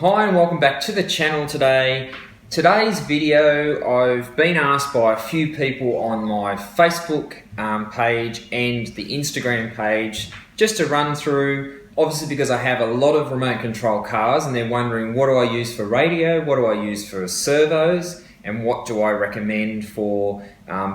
Hi and welcome back to the channel today. Today's video, I've been asked by a few people on my Facebook page and the Instagram page just to run through, obviously because I have a lot of remote control cars and they're wondering what do I use for radio, what do I use for servos, and what do I recommend for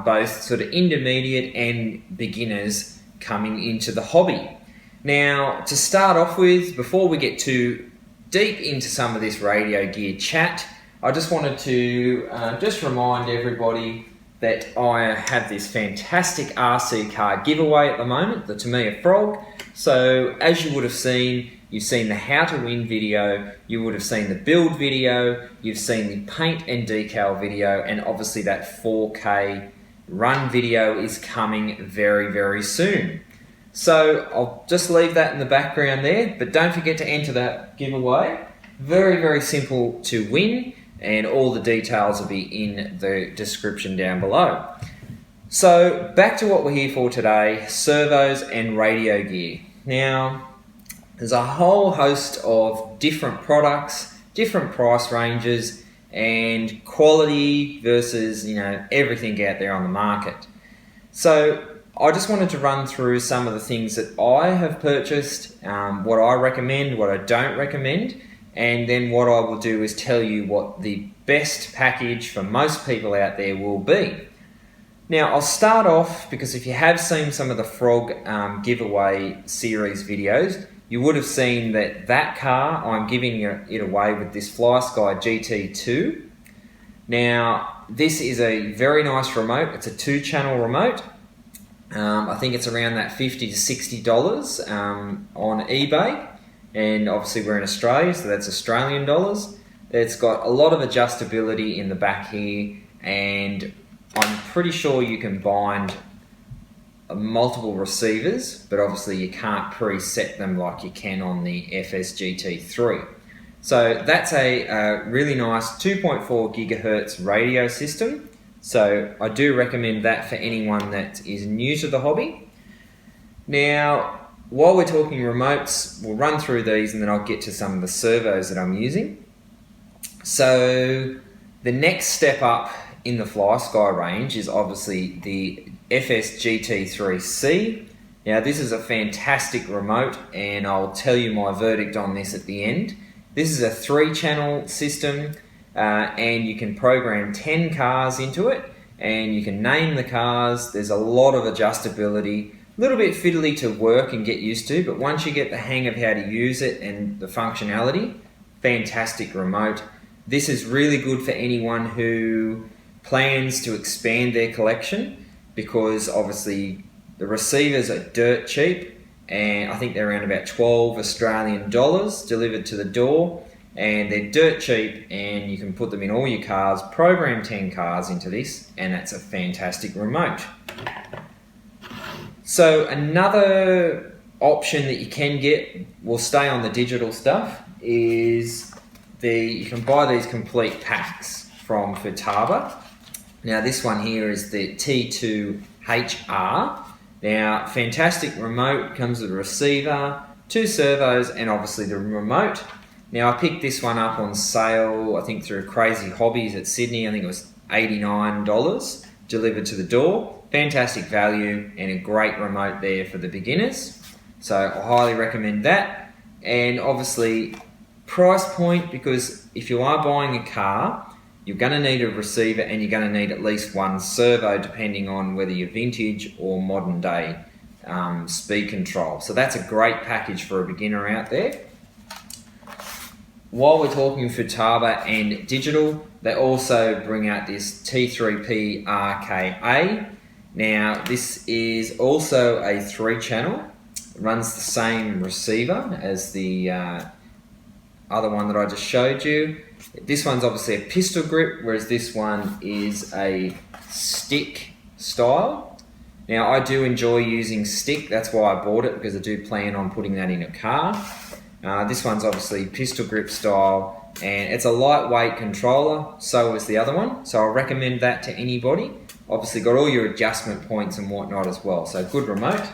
both sort of intermediate and beginners coming into the hobby. Now, to start off with, before we get too deep into some of this radio gear chat, I just wanted to just remind everybody that I have this fantastic RC car giveaway at the moment, the Tamiya Frog. So as you would have seen, you've seen the how to win video, you would have seen the build video, you've seen the paint and decal video, and obviously that 4K run video is coming very, very soon. So I'll just leave that in the background there, but don't forget to enter that giveaway. Very, very simple to win, and all the details will be in the description down below. So back to what we're here for today, servos and radio gear. Now, there's a whole host of different products, different price ranges, and quality versus, everything out there on the market. So I just wanted to run through some of the things that I have purchased, what I recommend, what I don't recommend, and then what I will do is tell you what the best package for most people out there will be. Now, I'll start off because if you have seen some of the Frog giveaway series videos, you would have seen that car, I'm giving it away with this Flysky GT2. Now, this is a very nice remote. It's a 2-channel remote. I think it's around that $50 to $60 on eBay, and obviously we're in Australia, so that's Australian dollars. It's got a lot of adjustability in the back here, and I'm pretty sure you can bind multiple receivers, but obviously you can't preset them like you can on the FS-GT3. So that's a really nice 2.4 gigahertz radio system. So I do recommend that for anyone that is new to the hobby. Now, while we're talking remotes, we'll run through these and then I'll get to some of the servos that I'm using. So the next step up in the Flysky range is obviously the FS-GT3C. Now, this is a fantastic remote and I'll tell you my verdict on this at the end. This is a 3-channel system. And you can program 10 cars into it and you can name the cars. There's a lot of adjustability, a little bit fiddly to work and get used to, but once you get the hang of how to use it and the functionality, fantastic remote. This is really good for anyone who plans to expand their collection because obviously the receivers are dirt cheap and I think they're around about 12 Australian dollars delivered to the door. And they're dirt cheap and you can put them in all your cars, program 10 cars into this, and that's a fantastic remote. So another option that you can get, we'll stay on the digital stuff, is you can buy these complete packs from Futaba. Now this one here is the T2HR. Now, fantastic remote, comes with a receiver, 2 servos, and obviously the remote. Now I picked this one up on sale, I think through Crazy Hobbies at Sydney. I think it was $89 delivered to the door. Fantastic value and a great remote there for the beginners. So I highly recommend that. And obviously price point, because if you are buying a car, you're going to need a receiver and you're going to need at least 1 servo depending on whether you're vintage or modern day speed control. So that's a great package for a beginner out there. While we're talking Futaba and digital, they also bring out this T3P RKA. Now, this is also a 3-channel. It runs the same receiver as the other one that I just showed you. This one's obviously a pistol grip, whereas this one is a stick style. Now, I do enjoy using stick. That's why I bought it, because I do plan on putting that in a car. This one's obviously pistol grip style and it's a lightweight controller, so is the other one, so I recommend that to anybody. Obviously got all your adjustment points and whatnot as well, so good remote.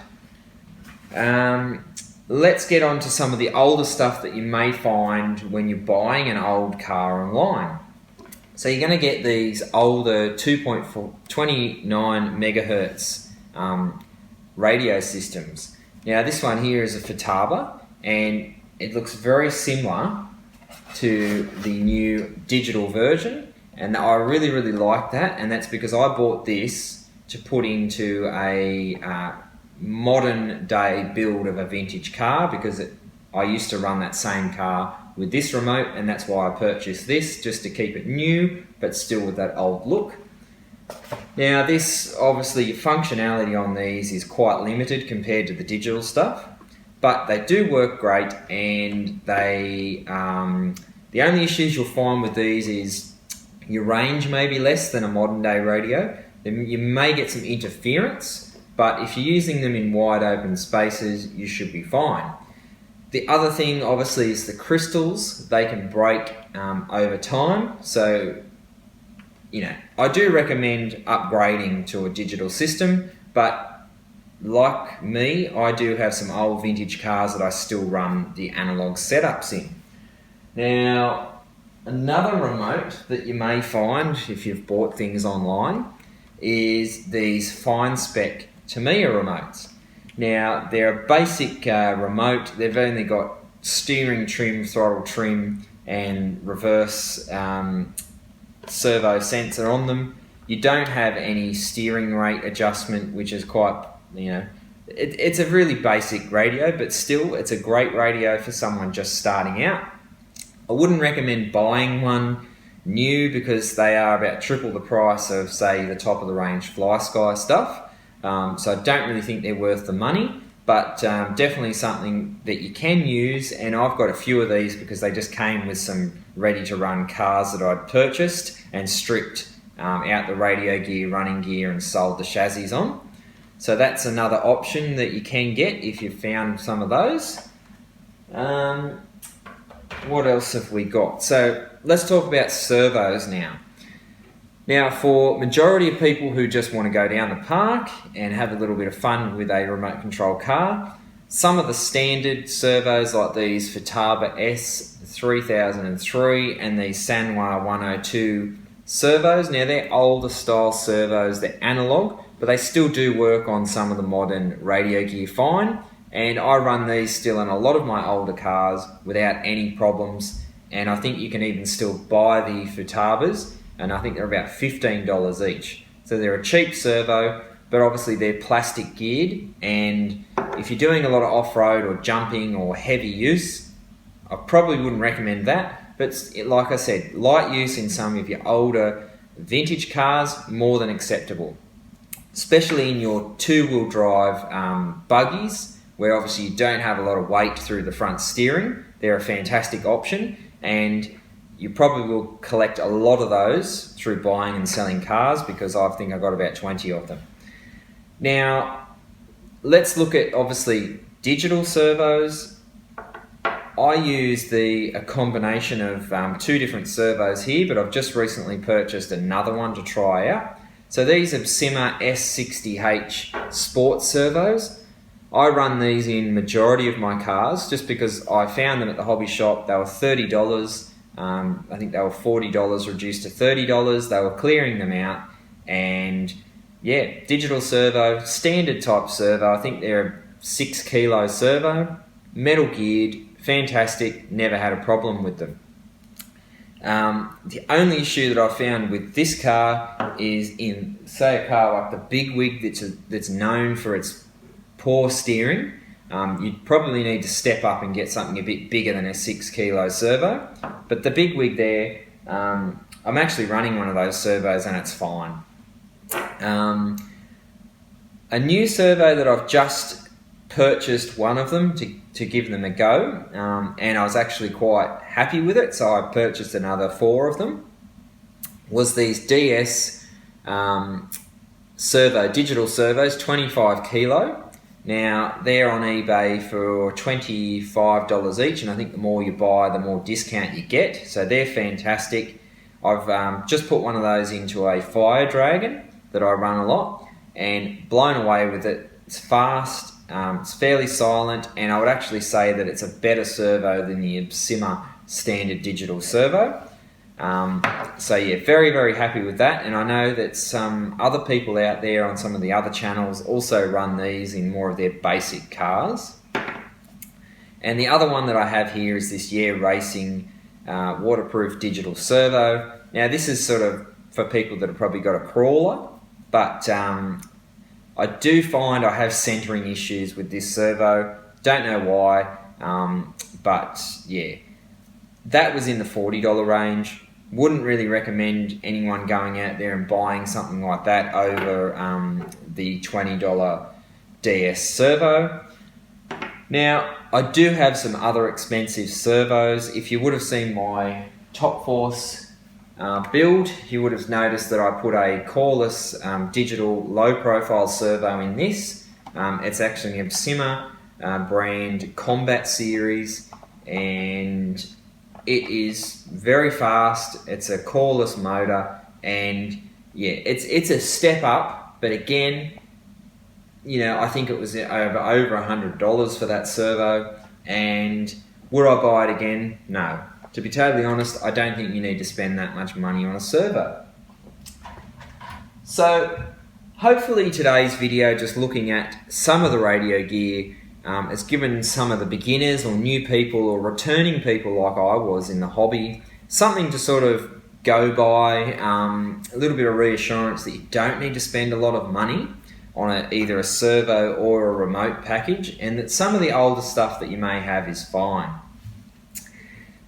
let's get on to some of the older stuff that you may find when you're buying an old car online. So you're going to get these older 2.29 megahertz radio systems. Now this one here is a Futaba, and it looks very similar to the new digital version, and I really like that, and that's because I bought this to put into a modern day build of a vintage car, because I used to run that same car with this remote, and that's why I purchased this, just to keep it new but still with that old look. Now this, obviously functionality on these is quite limited compared to the digital stuff, but they do work great, and they the only issues you'll find with these is your range may be less than a modern day radio. You may get some interference, but if you're using them in wide open spaces, you should be fine. The other thing obviously is the crystals. They can break over time, so I do recommend upgrading to a digital system, but like me, I do have some old vintage cars that I still run the analog setups in. Now, another remote that you may find if you've bought things online is these fine spec Tamiya remotes. Now, they're a basic remote. They've only got steering trim, throttle trim, and reverse servo sensor on them. You don't have any steering rate adjustment, which is quite, it's a really basic radio, but still, it's a great radio for someone just starting out. I wouldn't recommend buying one new because they are about triple the price of, say, the top of the range Flysky stuff. So I don't really think they're worth the money, but definitely something that you can use, and I've got a few of these because they just came with some ready-to-run cars that I'd purchased and stripped out the radio gear, running gear, and sold the chassis on. So that's another option that you can get if you've found some of those. What else have we got? So let's talk about servos now. Now, for majority of people who just want to go down the park and have a little bit of fun with a remote control car, some of the standard servos like these Futaba S3003 and these Sanwa 102 servos, now they're older style servos, they're analog, but they still do work on some of the modern radio gear fine, and I run these still in a lot of my older cars without any problems, and I think you can even still buy the Futabas, and I think they're about $15 each. So they're a cheap servo, but obviously they're plastic geared, and if you're doing a lot of off-road or jumping or heavy use, I probably wouldn't recommend that, but like I said, light use in some of your older vintage cars, more than acceptable. Especially in your two-wheel drive buggies, where obviously you don't have a lot of weight through the front steering, they're a fantastic option, and you probably will collect a lot of those through buying and selling cars, because I think I've got about 20 of them. Now, let's look at obviously digital servos. I use a combination of two different servos here, but I've just recently purchased another one to try out. So these Absima S60H sports servos, I run these in majority of my cars just because I found them at the hobby shop. They were $30. I think they were $40 reduced to $30. They were clearing them out, and yeah, digital servo, standard type servo. I think they're a 6 kilo servo, metal geared, fantastic, never had a problem with them. The only issue that I found with this car is in, say, a car like the Big Wig that's known for its poor steering. You'd probably need to step up and get something a bit bigger than a 6 kilo servo. But the Big Wig there, I'm actually running one of those servos and it's fine. A new servo that I've just purchased one of them to give them a go, and I was actually quite happy with it, so I purchased another 4 of them, was these DS digital servos, 25 kilo. Now, they're on eBay for $25 each, and I think the more you buy, the more discount you get. So they're fantastic. I've just put one of those into a Fire Dragon that I run a lot, and blown away with it. It's fast, It's fairly silent, and I would actually say that it's a better servo than the Absima standard digital servo. So yeah, very, very happy with that. And I know that some other people out there on some of the other channels also run these in more of their basic cars. And the other one that I have here is this Racing waterproof digital servo. Now this is sort of for people that have probably got a crawler, but I do find I have centering issues with this servo. Don't know why, but yeah, that was in the $40 range. Wouldn't really recommend anyone going out there and buying something like that over the $20 DS servo. Now, I do have some other expensive servos. If you would have seen my Top Force build, you would have noticed that I put a coreless digital low profile servo in this. It's actually an Absima brand Combat Series, and it is very fast. It's a coreless motor, and yeah, it's a step up, but again, you know, I think it was over $100 for that servo. And would I buy it again? No. To be totally honest, I don't think you need to spend that much money on a servo. So hopefully today's video, just looking at some of the radio gear, has given some of the beginners or new people or returning people like I was in the hobby something to sort of go by, a little bit of reassurance that you don't need to spend a lot of money on either a servo or a remote package, and that some of the older stuff that you may have is fine.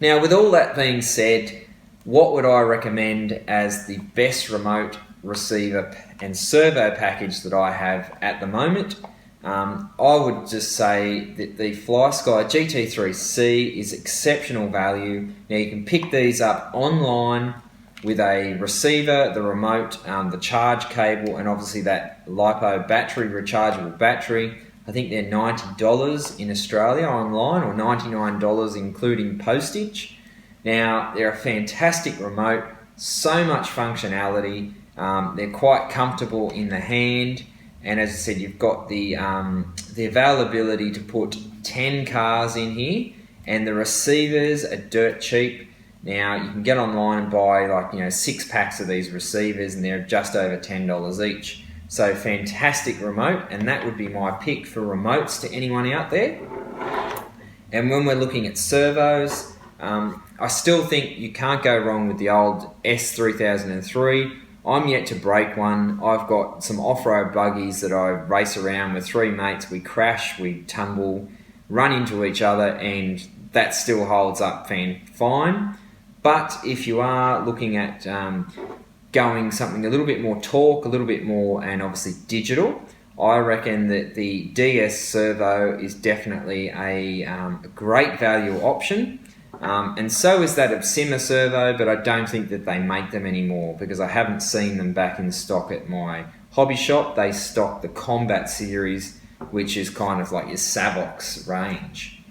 Now, with all that being said, what would I recommend as the best remote, receiver and servo package that I have at the moment? I would just say that the Flysky GT3C is exceptional value. Now you can pick these up online with a receiver, the remote, the charge cable, and obviously that LiPo battery, rechargeable battery. I think they're $90 in Australia online, or $99 including postage. Now, they're a fantastic remote, so much functionality. They're quite comfortable in the hand, and as I said, you've got the availability to put 10 cars in here, and the receivers are dirt cheap. Now, you can get online and buy 6 packs of these receivers, and they're just over $10 each. So fantastic remote, and that would be my pick for remotes to anyone out there. And when we're looking at servos, I still think you can't go wrong with the old S3003. I'm yet to break one. I've got some off-road buggies that I race around with 3 mates. We crash, we tumble, run into each other, and that still holds up fine. But if you are looking at going something a little bit more torque, a little bit more, and obviously digital, I reckon that the DS servo is definitely a great value option. And so is that Absima servo, but I don't think that they make them anymore because I haven't seen them back in stock at my hobby shop. They stock the Combat Series, which is kind of like your Servos range.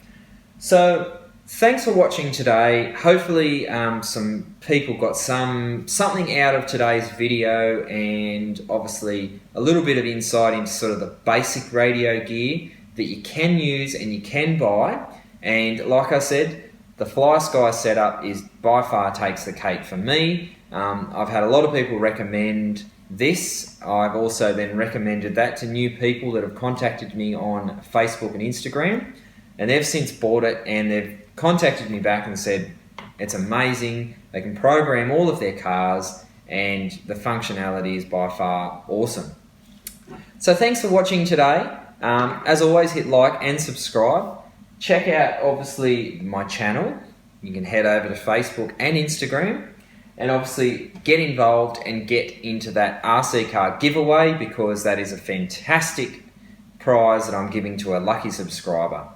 So thanks for watching today. Hopefully some people got something out of today's video, and obviously a little bit of insight into sort of the basic radio gear that you can use and you can buy. And like I said, the Flysky setup is by far takes the cake for me. I've had a lot of people recommend this. I've also then recommended that to new people that have contacted me on Facebook and Instagram, and they've since bought it, and they've contacted me back and said it's amazing. They can program all of their cars, and the functionality is by far awesome. So thanks for watching today. As always, hit like and subscribe. Check out obviously my channel. You can head over to Facebook and Instagram, and obviously get involved and get into that RC car giveaway, because that is a fantastic prize that I'm giving to a lucky subscriber.